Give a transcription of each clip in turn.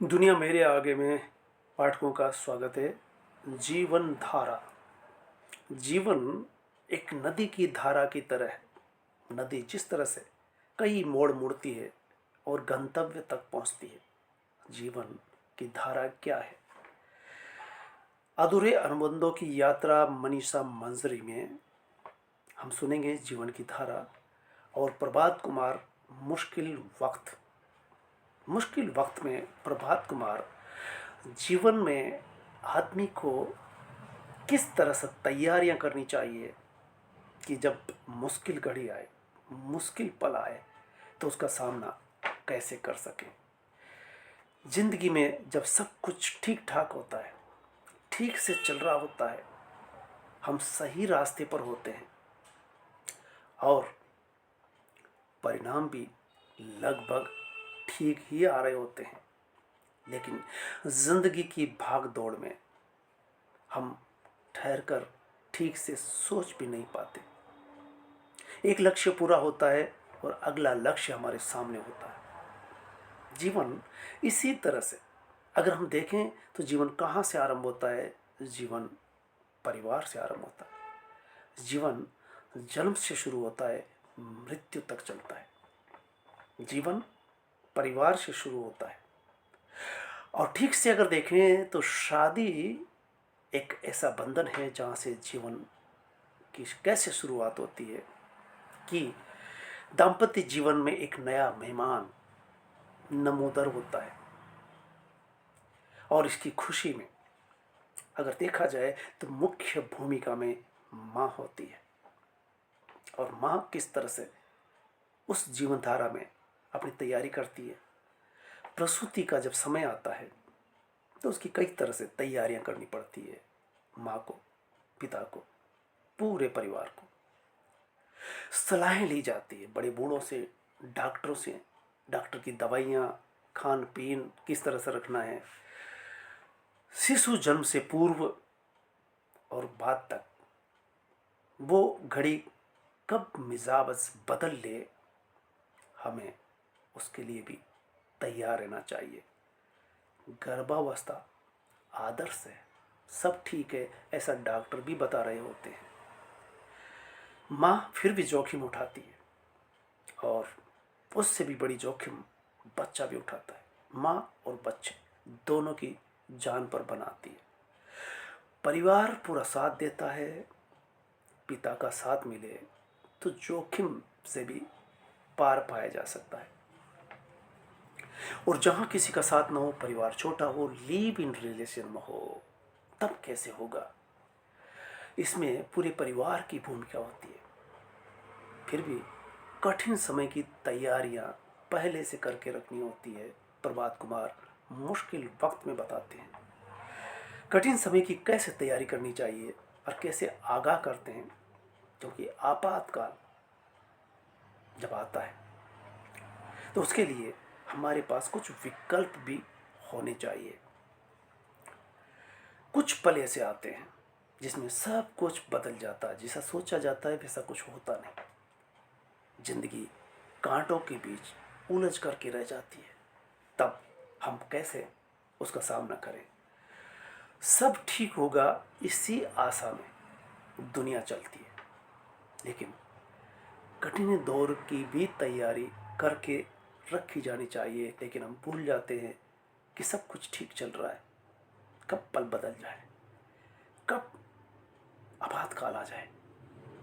दुनिया मेरे आगे में पाठकों का स्वागत है। जीवन धारा। जीवन एक नदी की धारा की तरह है। नदी जिस तरह से कई मोड़ मुड़ती है और गंतव्य तक पहुंचती है, जीवन की धारा क्या है? अधूरे अनुबंधों की यात्रा मनीषा मंजरी में हम सुनेंगे जीवन की धारा। और प्रभात कुमार मुश्किल वक्त में प्रभात कुमार जीवन में आदमी को किस तरह से तैयारियां करनी चाहिए कि जब मुश्किल घड़ी आए, मुश्किल पल आए, तो उसका सामना कैसे कर सके। जिंदगी में जब सब कुछ ठीक ठाक होता है, ठीक से चल रहा होता है, हम सही रास्ते पर होते हैं और परिणाम भी लगभग ठीक ही आ रहे होते हैं, लेकिन जिंदगी की भाग दौड़ में हम ठहर कर ठीक से सोच भी नहीं पाते। एक लक्ष्य पूरा होता है और अगला लक्ष्य हमारे सामने होता है। जीवन इसी तरह से अगर हम देखें तो जीवन कहाँ से आरंभ होता है? जीवन परिवार से आरंभ होता है। जीवन जन्म से शुरू होता है, मृत्यु तक चलता है। जीवन परिवार से शुरू होता है और ठीक से अगर देखें तो शादी एक ऐसा बंधन है जहाँ से जीवन की कैसे शुरुआत होती है कि दाम्पत्य जीवन में एक नया मेहमान नमोदर होता है और इसकी खुशी में अगर देखा जाए तो मुख्य भूमिका में माँ होती है। और माँ किस तरह से उस जीवन धारा में अपनी तैयारी करती है। प्रसूति का जब समय आता है तो उसकी कई तरह से तैयारियां करनी पड़ती है। माँ को, पिता को, पूरे परिवार को सलाहें ली जाती है बड़े बूढ़ों से, डॉक्टरों से। डॉक्टर की दवाइयाँ, खान पीन किस तरह से रखना है, शिशु जन्म से पूर्व और बाद तक वो घड़ी कब मिजाज बदल ले, हमें उसके लिए भी तैयार रहना चाहिए। गर्भावस्था आदर्श है, सब ठीक है, ऐसा डॉक्टर भी बता रहे होते हैं। माँ फिर भी जोखिम उठाती है और उससे भी बड़ी जोखिम बच्चा भी उठाता है। माँ और बच्चे दोनों की जान पर बनाती है। परिवार पूरा साथ देता है, पिता का साथ मिले तो जोखिम से भी पार पाया जा सकता है। और जहाँ किसी का साथ ना हो, परिवार छोटा हो, लिव इन रिलेशन में हो, तब कैसे होगा? इसमें पूरे परिवार की भूमिका होती है। फिर भी कठिन समय की तैयारियां पहले से करके रखनी होती है। प्रभात कुमार मुश्किल वक्त में बताते हैं कठिन समय की कैसे तैयारी करनी चाहिए और कैसे आगाह करते हैं, क्योंकि आपातकाल जब आता है तो उसके लिए हमारे पास कुछ विकल्प भी होने चाहिए। कुछ पल ऐसे आते हैं जिसमें सब कुछ बदल जाता है, जैसा सोचा जाता है वैसा कुछ होता नहीं। जिंदगी कांटों के बीच उलझ करके रह जाती है। तब हम कैसे उसका सामना करें? सब ठीक होगा इसी आशा में दुनिया चलती है, लेकिन कठिन दौर की भी तैयारी करके रखी जानी चाहिए। लेकिन हम भूल जाते हैं कि सब कुछ ठीक चल रहा है, कब पल बदल जाए, कब आपातकाल आ जाए,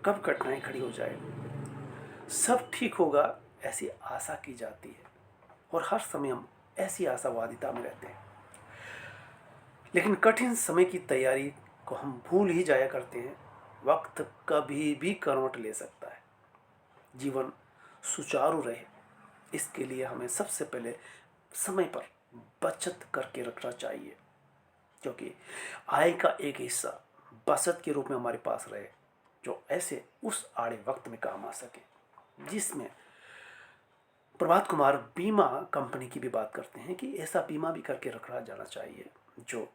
कब घटनाएं खड़ी हो जाए। सब ठीक होगा ऐसी आशा की जाती है और हर समय हम ऐसी आशावादिता में रहते हैं, लेकिन कठिन समय की तैयारी को हम भूल ही जाया करते हैं। वक्त कभी भी करवट ले सकता है। जीवन सुचारू रहे इसके लिए हमें सबसे पहले समय पर बचत करके रखना चाहिए, क्योंकि आय का एक हिस्सा बचत के रूप में हमारे पास रहे, जो ऐसे उस आड़े वक्त में काम आ सके। जिसमें प्रभात कुमार बीमा कंपनी की भी बात करते हैं कि ऐसा बीमा भी करके रखा जाना चाहिए जो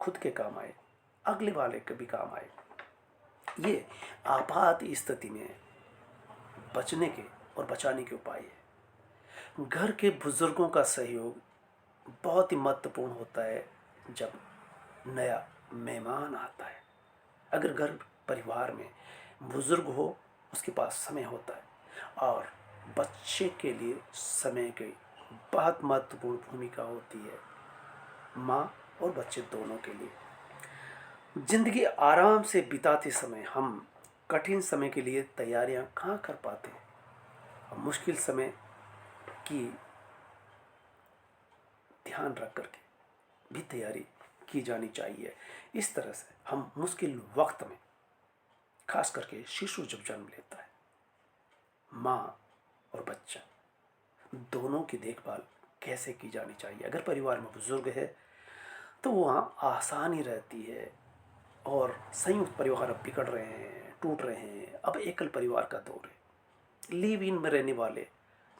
खुद के काम आए, अगले वाले के भी काम आए। ये आपात स्थिति में बचने के और बचाने के उपाय है। घर के बुजुर्गों का सहयोग बहुत ही महत्वपूर्ण होता है जब नया मेहमान आता है। अगर घर परिवार में बुजुर्ग हो, उसके पास समय होता है, और बच्चे के लिए समय की बहुत महत्वपूर्ण भूमिका होती है, माँ और बच्चे दोनों के लिए। जिंदगी आराम से बिताते समय हम कठिन समय के लिए तैयारियां कहाँ कर पाते हैं। और मुश्किल समय की ध्यान रख करके भी तैयारी की जानी चाहिए। इस तरह से हम मुश्किल वक्त में, खास करके शिशु जब जन्म लेता है, माँ और बच्चा दोनों की देखभाल कैसे की जानी चाहिए। अगर परिवार में बुजुर्ग है तो वहाँ आसानी रहती है, और संयुक्त परिवार अब बिगड़ रहे हैं, टूट रहे हैं। अब एकल परिवार का दौर है। लिव इन में रहने वाले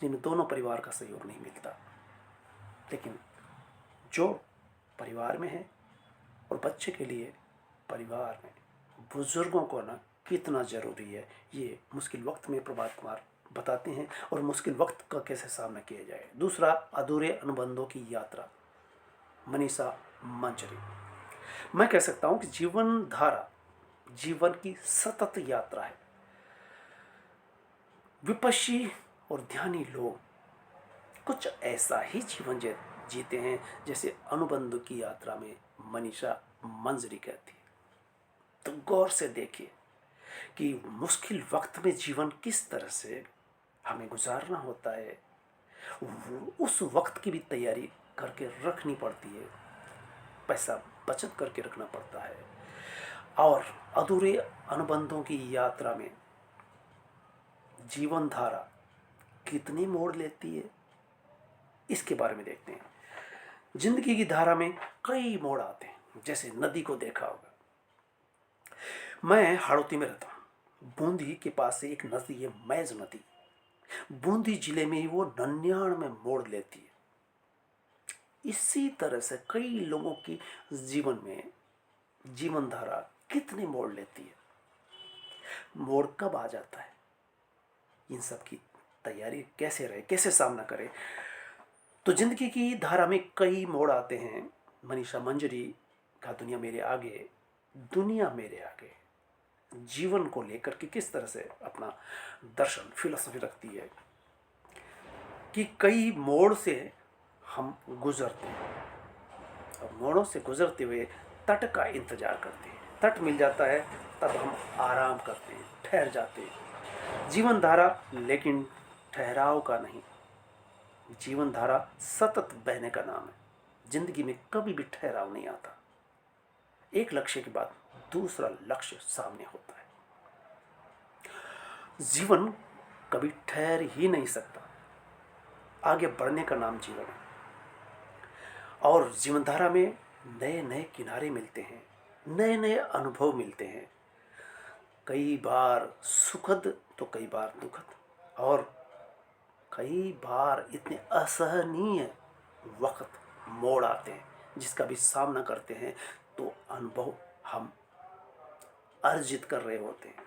जिनमें दोनों परिवार का सहयोग नहीं मिलता। लेकिन जो परिवार में है और बच्चे के लिए परिवार में बुजुर्गों को ना कितना ज़रूरी है, ये मुश्किल वक्त में प्रभात कुमार बताते हैं, और मुश्किल वक्त का कैसे सामना किया जाए। दूसरा, अधूरे अनुबंधों की यात्रा, मनीषा मंजरी। मैं कह सकता हूँ कि जीवन धारा जीवन की सतत यात्रा है। विपश्ची और ध्यानी लोग कुछ ऐसा ही जीवन जीते हैं जैसे अनुबंध की यात्रा में मनीषा मंजरी कहती है। तो गौर से देखिए कि मुश्किल वक्त में जीवन किस तरह से हमें गुजारना होता है। उस वक्त की भी तैयारी करके रखनी पड़ती है, पैसा बचत करके रखना पड़ता है। और अधूरे अनुबंधों की यात्रा में जीवन धारा कितनी मोड़ लेती है, इसके बारे में देखते हैं। जिंदगी की धारा में कई मोड़ आते हैं, जैसे नदी को देखा होगा। मैं हाड़ौती में रहता हूँ। बूंदी के पास से एक नदी है, मैज नदी। बूंदी जिले में ही वो नन्याण में मोड़ लेती है। इसी तरह से कई लोगों की जीवन में जीवन धारा कितने मोड़ लेती है। मोड़ कब आ जाता है, इन सब की तैयारी कैसे रहे, कैसे सामना करें। तो जिंदगी की धारा में कई मोड़ आते हैं। मनीषा मंजरी का दुनिया मेरे आगे, दुनिया मेरे आगे जीवन को लेकर के किस तरह से अपना दर्शन, फिलॉसफी रखती है कि कई मोड़ से हम गुजरते हैं, और मोड़ों से गुजरते हुए तट का इंतजार करते हैं। तट मिल जाता है तब हम आराम करते हैं, ठहर जाते हैं। जीवन धारा लेकिन ठहराव का नहीं, जीवन धारा सतत बहने का नाम है। जिंदगी में कभी भी ठहराव नहीं आता। एक लक्ष्य के बाद दूसरा लक्ष्य सामने होता है। जीवन कभी ठहर ही नहीं सकता। आगे बढ़ने का नाम जीवन है। और जीवनधारा में नए नए किनारे मिलते हैं, नए नए अनुभव मिलते हैं। कई बार सुखद तो कई बार दुखद, और कई बार इतने असहनीय वक्त मोड़ आते हैं जिसका भी सामना करते हैं तो अनुभव हम अर्जित कर रहे होते हैं।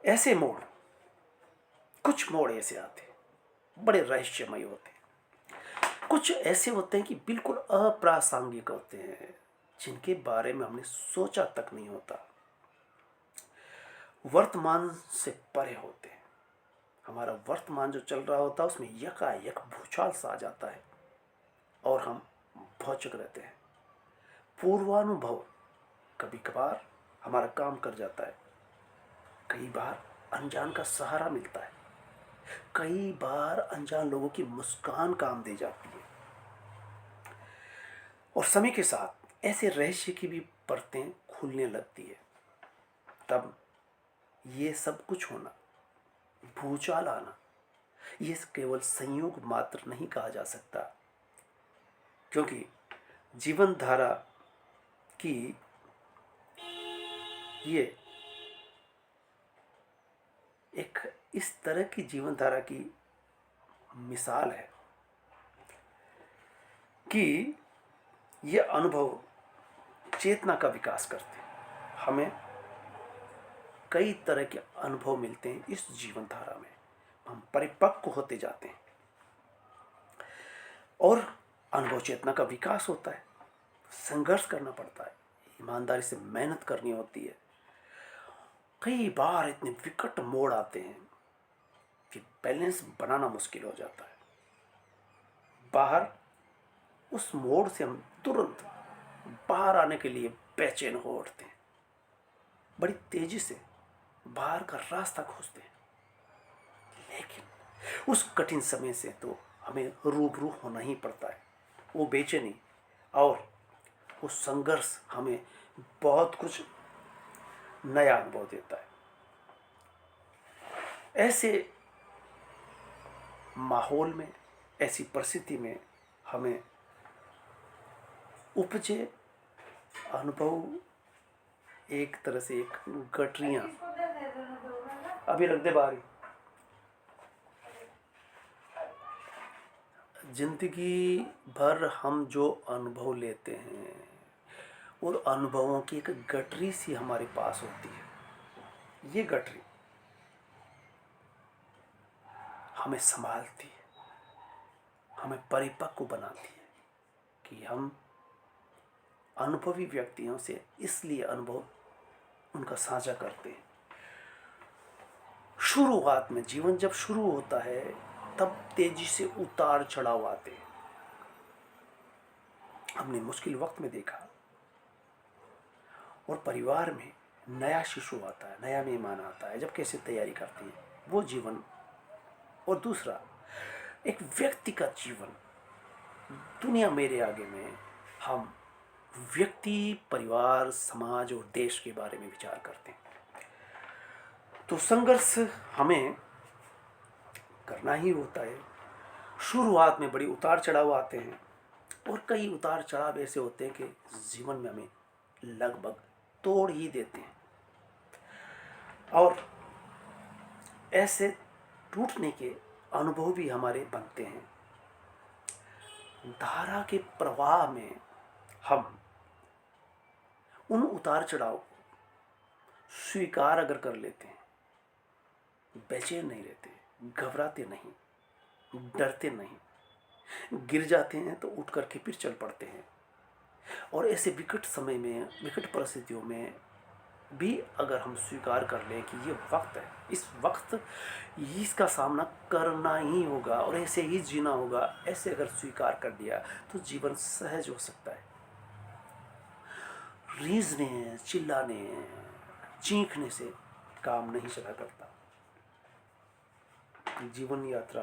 ऐसे मोड़, कुछ मोड़ ऐसे आते हैं बड़े रहस्यमय होते हैं। कुछ ऐसे होते हैं कि बिल्कुल अप्रासंगिक होते हैं, जिनके बारे में हमने सोचा तक नहीं होता। वर्तमान से परे होते हैं। हमारा वर्तमान जो चल रहा होता है उसमें यकायक भूचाल सा आ जाता है और हम भौचक रहते हैं। पूर्वानुभव कभी कभार हमारा काम कर जाता है, कई बार अनजान का सहारा मिलता है, कई बार अनजान लोगों की मुस्कान काम दे जाती है। और समय के साथ ऐसे रहस्य की भी परतें खुलने लगती है। तब ये सब कुछ होना, भूचाल आना, ये केवल संयोग मात्र नहीं कहा जा सकता, क्योंकि जीवन धारा की ये एक इस तरह की जीवन धारा की मिसाल है कि ये अनुभव चेतना का विकास करते हैं। हमें कई तरह के अनुभव मिलते हैं इस जीवन धारा में। हम परिपक्व होते जाते हैं। और अनुभव चेतना का विकास होता है। संघर्ष करना पड़ता है, ईमानदारी से मेहनत करनी होती है। कई बार इतने विकट मोड़ आते हैं कि बैलेंस बनाना मुश्किल हो जाता है। बाहर उस मोड़ से हम तुरंत बाहर आने के लिए बेचैन हो उठते हैं, बड़ी तेजी से बाहर का रास्ता खोजते हैं। लेकिन उस कठिन समय से तो हमें रूबरू होना ही पड़ता है। वो बेचैनी और वो संघर्ष हमें बहुत कुछ नया अनुभव देता है। ऐसे माहौल में, ऐसी परिस्थिति में हमें उपजे अनुभव एक तरह से एक गठरियाँ अभी रख दे बाहरी। जिंदगी भर हम जो अनुभव लेते हैं वो अनुभवों की एक गठरी सी हमारे पास होती है। ये गठरी हमें संभालती है, हमें परिपक्व बनाती है कि हम अनुभवी व्यक्तियों से इसलिए अनुभव उनका साझा करते हैं। शुरुआत में जीवन जब शुरू होता है तब तेजी से उतार चढ़ाव आते हैं। हमने मुश्किल वक्त में देखा, और परिवार में नया शिशु आता है, नया मेहमान आता है, जब कैसे तैयारी करती है वो जीवन। और दूसरा, एक व्यक्तिगत जीवन, दुनिया मेरे आगे में हम व्यक्ति, परिवार, समाज और देश के बारे में विचार करते हैं। तो संघर्ष हमें करना ही होता है। शुरुआत में बड़ी उतार चढ़ाव आते हैं, और कई उतार चढ़ाव ऐसे होते हैं कि जीवन में हमें लगभग तोड़ ही देते हैं। और ऐसे टूटने के अनुभव भी हमारे बनते हैं। धारा के प्रवाह में हम उन उतार चढ़ाव को स्वीकार अगर कर लेते हैं, बेचैन नहीं रहते, घबराते नहीं, डरते नहीं, गिर जाते हैं तो उठ करके फिर चल पड़ते हैं। और ऐसे विकट समय में, विकट परिस्थितियों में भी अगर हम स्वीकार कर लें कि ये वक्त है, इस वक्त इसका सामना करना ही होगा और ऐसे ही जीना होगा, ऐसे अगर स्वीकार कर दिया तो जीवन सहज हो सकता है। रीझने, चिल्लाने, चीखने से काम नहीं चला करता। जीवन यात्रा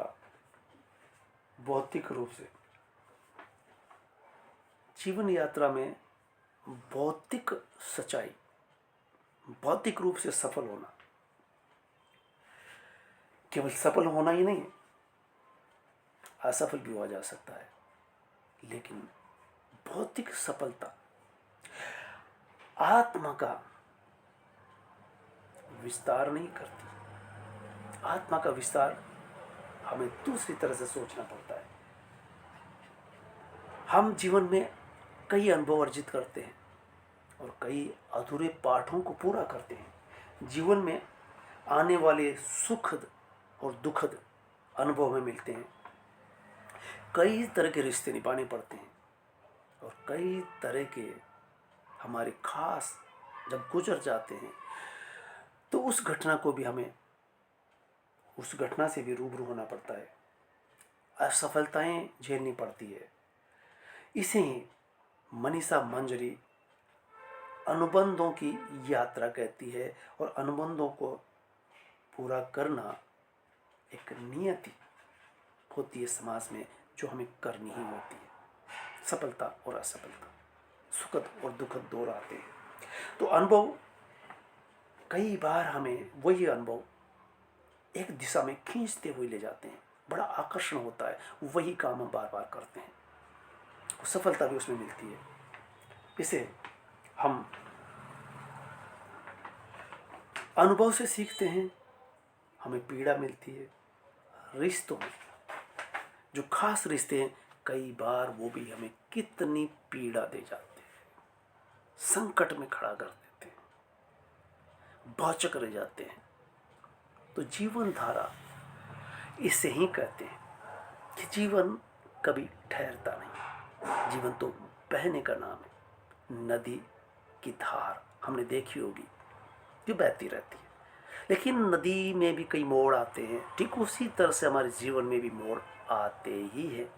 भौतिक रूप से, जीवन यात्रा में भौतिक सच्चाई, भौतिक रूप से सफल होना, केवल सफल होना ही नहीं, असफल भी हुआ जा सकता है। लेकिन भौतिक सफलता आत्मा का विस्तार नहीं करती। आत्मा का विस्तार हमें दूसरी तरह से सोचना पड़ता है। हम जीवन में कई अनुभव अर्जित करते हैं और कई अधूरे पाठों को पूरा करते हैं। जीवन में आने वाले सुखद और दुखद अनुभव में मिलते हैं। कई तरह के रिश्ते निभाने पड़ते हैं और कई तरह के हमारे खास जब गुजर जाते हैं तो उस घटना को भी हमें, उस घटना से भी रूबरू होना पड़ता है। असफलताएं झेलनी पड़ती है। इसे ही मनीषा मंजरी अनुबंधों की यात्रा कहती है, और अनुबंधों को पूरा करना एक नियति होती है समाज में, जो हमें करनी ही होती है। सफलता और असफलता, सुखद और दुखद दौर आते हैं। तो अनुभव, कई बार हमें वही अनुभव एक दिशा में खींचते हुए ले जाते हैं। बड़ा आकर्षण होता है, वही काम हम बार बार करते हैं, सफलता भी उसमें मिलती है। इसे हम अनुभव से सीखते हैं, हमें पीड़ा मिलती है। रिश्तों में जो खास रिश्ते हैं, कई बार वो भी हमें कितनी पीड़ा दे जाते हैं, संकट में खड़ा कर देते हैं, भौचक रह जाते हैं। तो जीवन धारा इसे ही कहते हैं कि जीवन कभी ठहरता नहीं। जीवन तो बहने का नाम है। नदी की धार हमने देखी होगी, जो बहती रहती है, लेकिन नदी में भी कई मोड़ आते हैं। ठीक उसी तरह से हमारे जीवन में भी मोड़ आते ही हैं,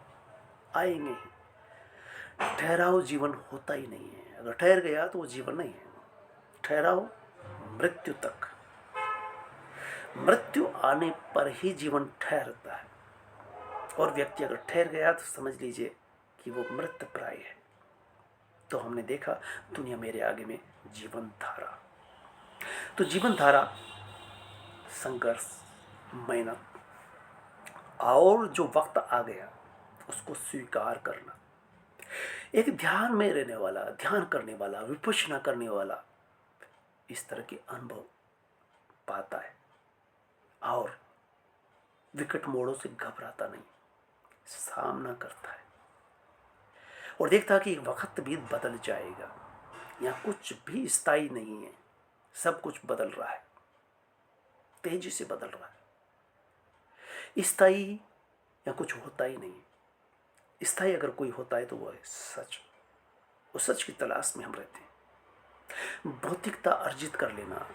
आएंगे ही। ठहराव जीवन होता ही नहीं है। अगर ठहर गया तो वो जीवन नहीं है। ठहराव मृत्यु तक, मृत्यु आने पर ही जीवन ठहरता है। और व्यक्ति अगर ठहर गया तो समझ लीजिए कि वो मृत प्राय है। तो हमने देखा दुनिया मेरे आगे में जीवन धारा। तो जीवन धारा संघर्ष, मेहनत, और जो वक्त आ गया उसको स्वीकार करना। एक ध्यान में रहने वाला, ध्यान करने वाला, विपश्यना करने वाला इस तरह के अनुभव पाता है और विकट मोड़ों से घबराता नहीं, सामना करता है और देखता है कि एक वक्त भी बदल जाएगा। यहाँ कुछ भी स्थायी नहीं है, सब कुछ बदल रहा है, तेजी से बदल रहा है। स्थायी या कुछ होता ही नहीं। स्थायी अगर कोई होता है तो वो है सच। उस सच की तलाश में हम रहते हैं। भौतिकता अर्जित कर लेना,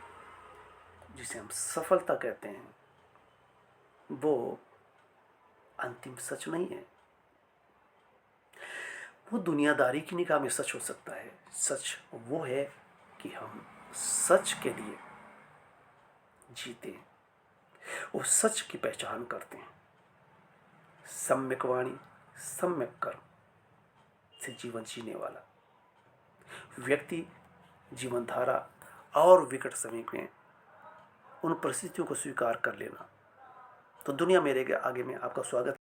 जिसे हम सफलता कहते हैं, वो अंतिम सच नहीं है। वो दुनियादारी की निगाह में सच हो सकता है। सच वो है कि हम सच के लिए जीते, वो सच की पहचान करते हैं। सम्यक वाणी, सम्यक कर्म से जीवन जीने वाला व्यक्ति जीवन धारा और विकट समय में उन परिस्थितियों को स्वीकार कर लेना। तो दुनिया मेरे के आगे में आपका स्वागत।